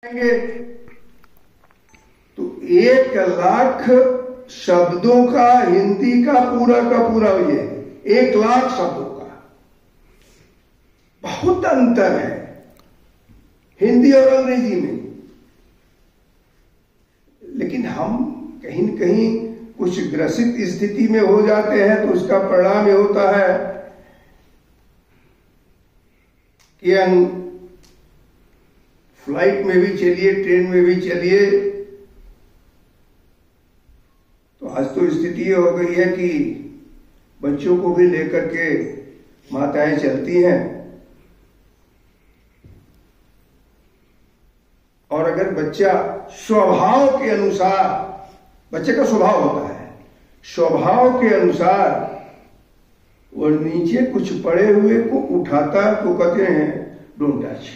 तो 1,00,000 शब्दों का हिंदी का पूरा ये 1,00,000 शब्दों का बहुत अंतर है हिंदी और अंग्रेजी में। लेकिन हम कहीं न कहीं कुछ ग्रसित स्थिति में हो जाते हैं तो उसका परिणाम ये होता है कि फ्लाइट में भी चलिए, ट्रेन में भी चलिए, तो आज तो स्थिति ये हो गई है कि बच्चों को भी लेकर के माताएं चलती हैं। और अगर बच्चा स्वभाव के अनुसार, बच्चे का स्वभाव होता है, स्वभाव के अनुसार वो नीचे कुछ पड़े हुए को उठाता तो कहते हैं डोंट टच।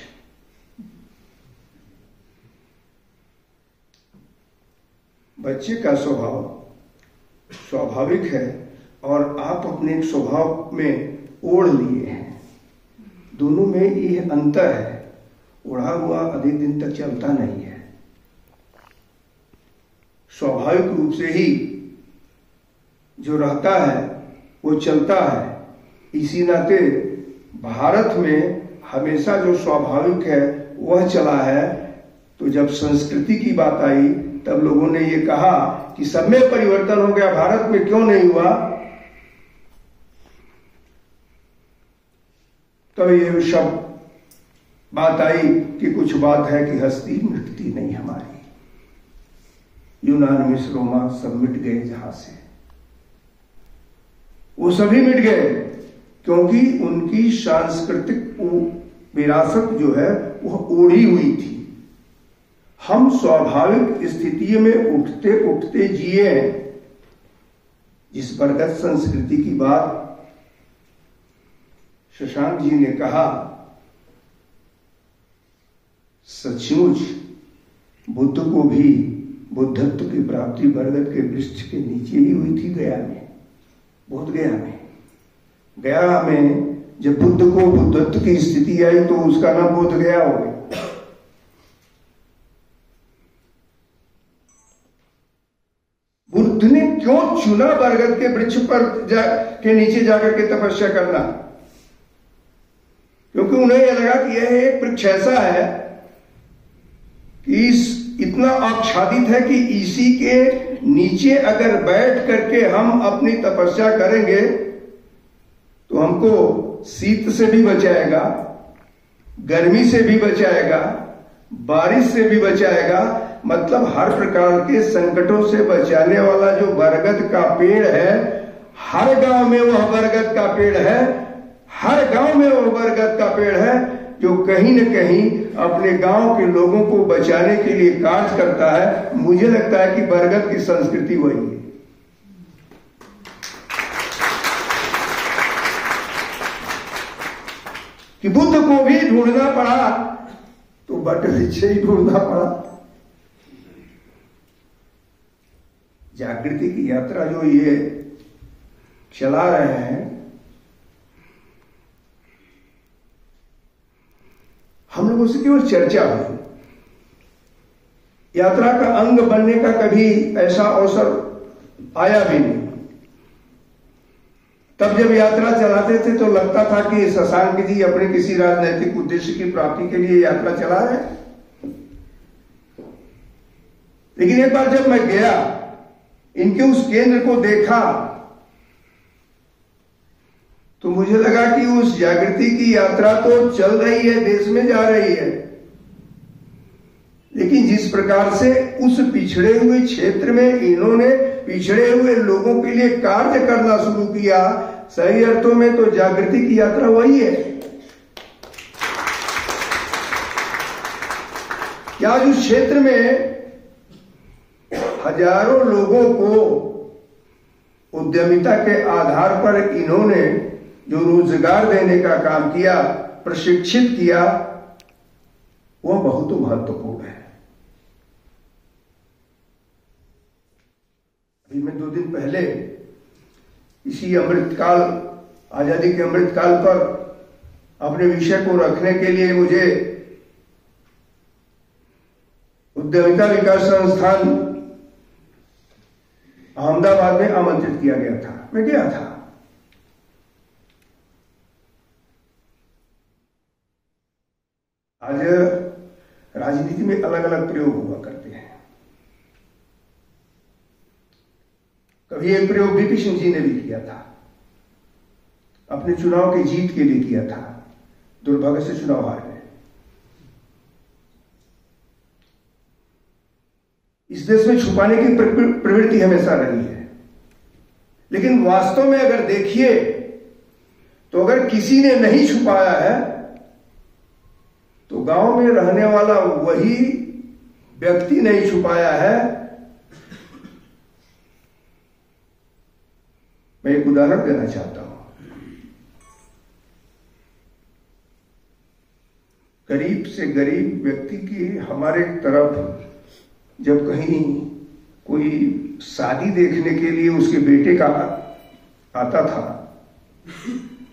बच्चे का स्वभाव स्वाभाविक है और आप अपने स्वभाव में ओढ़ लिए हैं। दोनों में यह अंतर है, ओढ़ा हुआ अधिक दिन तक चलता नहीं है। स्वाभाविक रूप से ही जो रहता है वो चलता है। इसी नाते भारत में हमेशा जो स्वाभाविक है वह चला है। तो जब संस्कृति की बात आई तब लोगों ने ये कहा कि सब में परिवर्तन हो गया, भारत में क्यों नहीं हुआ? तब ये सब बात आई कि कुछ बात है कि हस्ती मिटती नहीं हमारी। यूनान, मिस्र, रोमा सब मिट गए जहां से, वो सभी मिट गए क्योंकि उनकी सांस्कृतिक विरासत जो है वह ओढ़ी हुई थी। हम स्वाभाविक स्थिति में उठते उठते जिए। जिस बरगद संस्कृति की बात शशांक जी ने कहा, सचमुच बुद्ध को भी बुद्धत्व की प्राप्ति बरगद के वृक्ष के नीचे ही हुई थी, गया में, बोध गया में। गया में जब बुद्ध को बुद्धत्व की स्थिति आई तो उसका नाम बोध गया हो गया। बुद्ध ने क्यों चुना बरगद के वृक्ष पर के नीचे जाकर के तपस्या करना? क्योंकि उन्हें यह लगा कि यह एक वृक्ष ऐसा है कि इतना आच्छादित है कि इसी के नीचे अगर बैठ करके हम अपनी तपस्या करेंगे तो हमको शीत से भी बचाएगा, गर्मी से भी बचाएगा, बारिश से भी बचाएगा। मतलब हर प्रकार के संकटों से बचाने वाला जो बरगद का पेड़ है, हर गांव में वह बरगद का पेड़ है, हर गांव में वह बरगद का पेड़ है जो कहीं न कहीं अपने गांव के लोगों को बचाने के लिए कार्य करता है। मुझे लगता है कि बरगद की संस्कृति वही है। कि बुद्ध को भी ढूंढना पड़ा तो बट वृक्ष ही ढूंढना पड़ा। जागृति की यात्रा जो ये चला रहे हैं, हम लोगों से केवल चर्चा हुई, यात्रा का अंग बनने का कभी ऐसा अवसर आया भी नहीं। तब जब यात्रा चलाते थे तो लगता था कि शशांक जी अपने किसी राजनीतिक उद्देश्य की प्राप्ति के लिए यात्रा चला रहे। लेकिन एक बार जब मैं गया, इनके उस केंद्र को देखा, तो मुझे लगा कि उस जागृति की यात्रा तो चल रही है, देश में जा रही है, लेकिन जिस प्रकार से उस पिछड़े हुए क्षेत्र में इन्होंने पिछड़े हुए लोगों के लिए कार्य करना शुरू किया, सही अर्थों में तो जागृति की यात्रा वही है। क्या उस क्षेत्र में हजारों लोगों को उद्यमिता के आधार पर इन्होंने जो रोजगार देने का काम किया, प्रशिक्षित किया, वह बहुत महत्वपूर्ण है। अभी मैं 2 दिन पहले इसी अमृतकाल, आजादी के अमृतकाल पर अपने विषय को रखने के लिए मुझे उद्यमिता विकास संस्थान अहमदाबाद में आमंत्रित किया गया था। मैं गया था। आज राजनीति में अलग अलग प्रयोग हुआ करते हैं। कभी एक प्रयोग वीपी सिंह जी ने भी किया था, अपने चुनाव की जीत के लिए किया था, दुर्भाग्य से चुनाव हार गए। इस देश में छुपाने की प्रवृत्ति हमेशा रही है, लेकिन वास्तव में अगर देखिए तो अगर किसी ने नहीं छुपाया है तो गांव में रहने वाला वही व्यक्ति नहीं छुपाया है। मैं एक उदाहरण देना चाहता हूं। गरीब से गरीब व्यक्ति की हमारे तरफ जब कहीं कोई शादी देखने के लिए उसके बेटे का आता था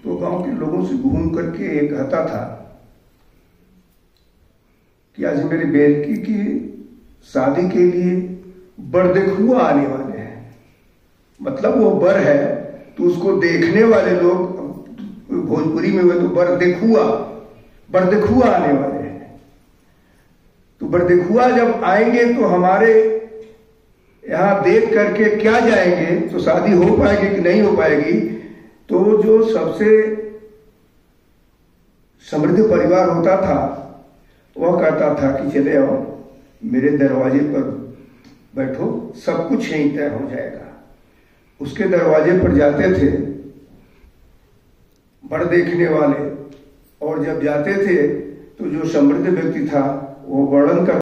तो गांव के लोगों से घूम करके कहता था कि आज मेरे बेटी की शादी के लिए बरदेखुआ आने वाले हैं। मतलब वो बर है तो उसको देखने वाले लोग, भोजपुरी में हुए तो बरदेखुआ आने वाले हैं। तो बरदेखुआ जब आएंगे तो हमारे यहां देख करके क्या जाएंगे, तो शादी हो पाएगी कि नहीं हो पाएगी। तो जो सबसे समृद्ध परिवार होता था वह कहता था कि चले आओ मेरे दरवाजे पर बैठो, सब कुछ यहीं तय हो जाएगा। उसके दरवाजे पर जाते थे बर देखने वाले, और जब जाते थे तो जो समृद्ध व्यक्ति था वो वर्णन कर